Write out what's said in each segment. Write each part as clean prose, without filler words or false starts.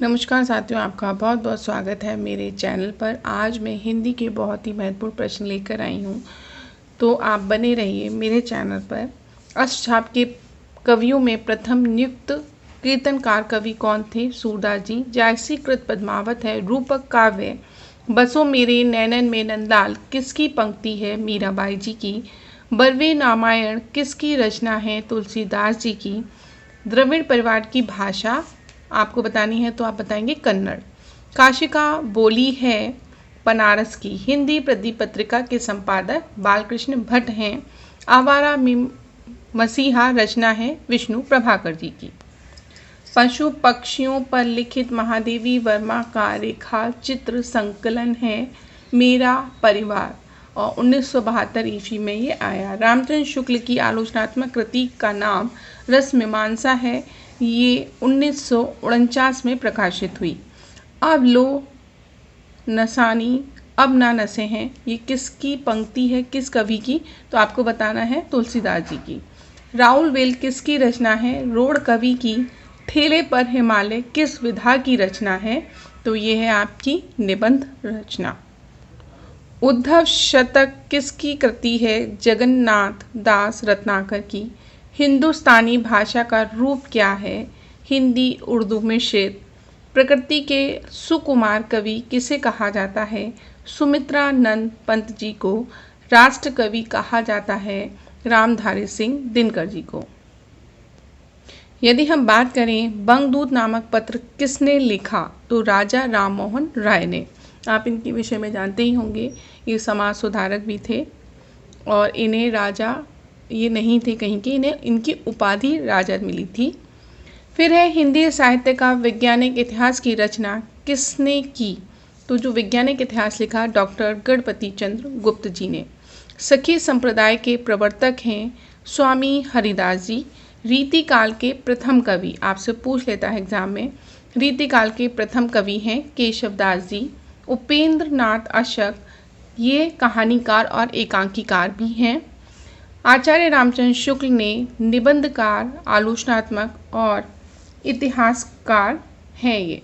नमस्कार साथियों, आपका बहुत बहुत स्वागत है मेरे चैनल पर। आज मैं हिंदी के बहुत ही महत्वपूर्ण प्रश्न लेकर आई हूँ, तो आप बने रहिए मेरे चैनल पर। अष्टछाप के कवियों में प्रथम नियुक्त कीर्तनकार कवि कौन थे? सूरदास जी। जायसीकृत पद्मावत है रूपक काव्य। बसो मेरे नैनन में नंदलाल किसकी पंक्ति है? मीराबाई जी की। बरवे रामायण किसकी रचना है? तुलसीदास जी की। द्रविड़ परिवार की भाषा आपको बतानी है तो आप बताएंगे कन्नड़। काशिका बोली है बनारस की। हिंदी प्रदीप पत्रिका के संपादक बालकृष्ण भट्ट हैं। आवारा मसीहा रचना है विष्णु प्रभाकर जी की। पशु पक्षियों पर लिखित महादेवी वर्मा का रेखा चित्र संकलन है मेरा परिवार, और 1972 ईस्वी में ये आया। रामचंद्र शुक्ल की आलोचनात्मक कृति का नाम रसमीमांसा है, ये 1949 में प्रकाशित हुई। अब लो नसानी अब ना नसे हैं, ये किसकी पंक्ति है, किस कवि की? तो आपको बताना है तुलसीदास जी की। राउल वेल किसकी रचना है? रोड कवि की। ठेले पर हिमालय किस विधा की रचना है? तो ये है आपकी निबंध रचना। उद्धव शतक किसकी कृति है? जगन्नाथ दास रत्नाकर की। हिंदुस्तानी भाषा का रूप क्या है? हिंदी उर्दू मिश्रित। प्रकृति के सुकुमार कवि किसे कहा जाता है? सुमित्रा नंद पंत जी को। राष्ट्र कवि कहा जाता है रामधारी सिंह दिनकर जी को। यदि हम बात करें बंगदूत नामक पत्र किसने लिखा? तो राजा राममोहन राय ने। आप इनके विषय में जानते ही होंगे, ये समाज सुधारक भी थे और इन्हें राजा ये नहीं थे कहीं के, इन्हें इनकी उपाधि राजा मिली थी। फिर है हिंदी साहित्य का वैज्ञानिक इतिहास की रचना किसने की? तो जो वैज्ञानिक इतिहास लिखा डॉक्टर गणपति चंद्र गुप्त जी ने। सखी संप्रदाय के प्रवर्तक हैं स्वामी हरिदास जी। रीतिकाल के प्रथम कवि, आपसे पूछ लेता है एग्जाम में, रीतिकाल के प्रथम कवि हैं केशवदास जी। उपेंद्र नाथ अशक ये कहानीकार और एकांकीकार भी हैं। आचार्य रामचंद्र शुक्ल ने निबंधकार, आलोचनात्मक और इतिहासकार हैं ये।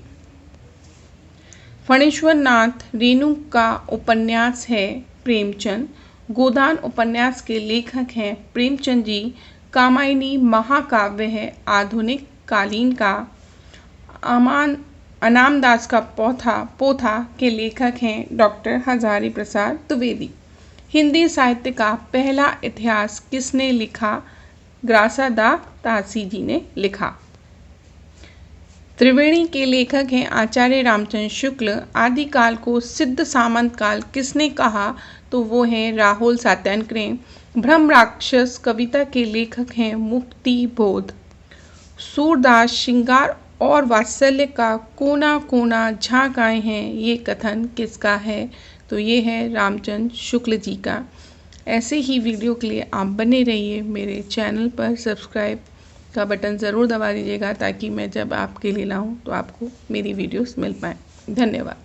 फणीश्वर नाथ रेणु का उपन्यास है प्रेमचंद। गोदान उपन्यास के लेखक हैं प्रेमचंद जी। कामायनी महाकाव्य है आधुनिक कालीन का। अनामदास का पोथा के लेखक हैं डॉक्टर हजारी प्रसाद द्विवेदी। हिंदी साहित्य का पहला इतिहास किसने लिखा? ग्रासादासी जी ने लिखा। त्रिवेणी के लेखक हैं आचार्य रामचंद्र शुक्ल। आदिकाल को सिद्ध सामंत काल किसने कहा? तो वो हैं राहुल सातयानक्रे। ब्रह्म राक्षस कविता के लेखक हैं मुक्ति बोध। सूरदास श्रृंगार और वात्सल्य का कोना कोना झांक आए हैं, ये कथन किसका है? तो ये है रामचंद्र शुक्ल जी का। ऐसे ही वीडियो के लिए आप बने रहिए मेरे चैनल पर। सब्सक्राइब का बटन ज़रूर दबा दीजिएगा ताकि मैं जब आपके लिए लाऊं तो आपको मेरी वीडियोस मिल पाएँ। धन्यवाद।